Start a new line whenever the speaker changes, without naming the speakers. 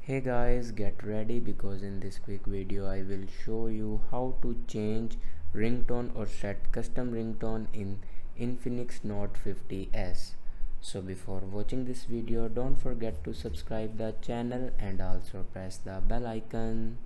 Hey guys, get ready because in this quick video I will show you how to change ringtone or set custom ringtone in Infinix Note 50s. So before watching this video, don't forget to subscribe the channel and also press the bell icon.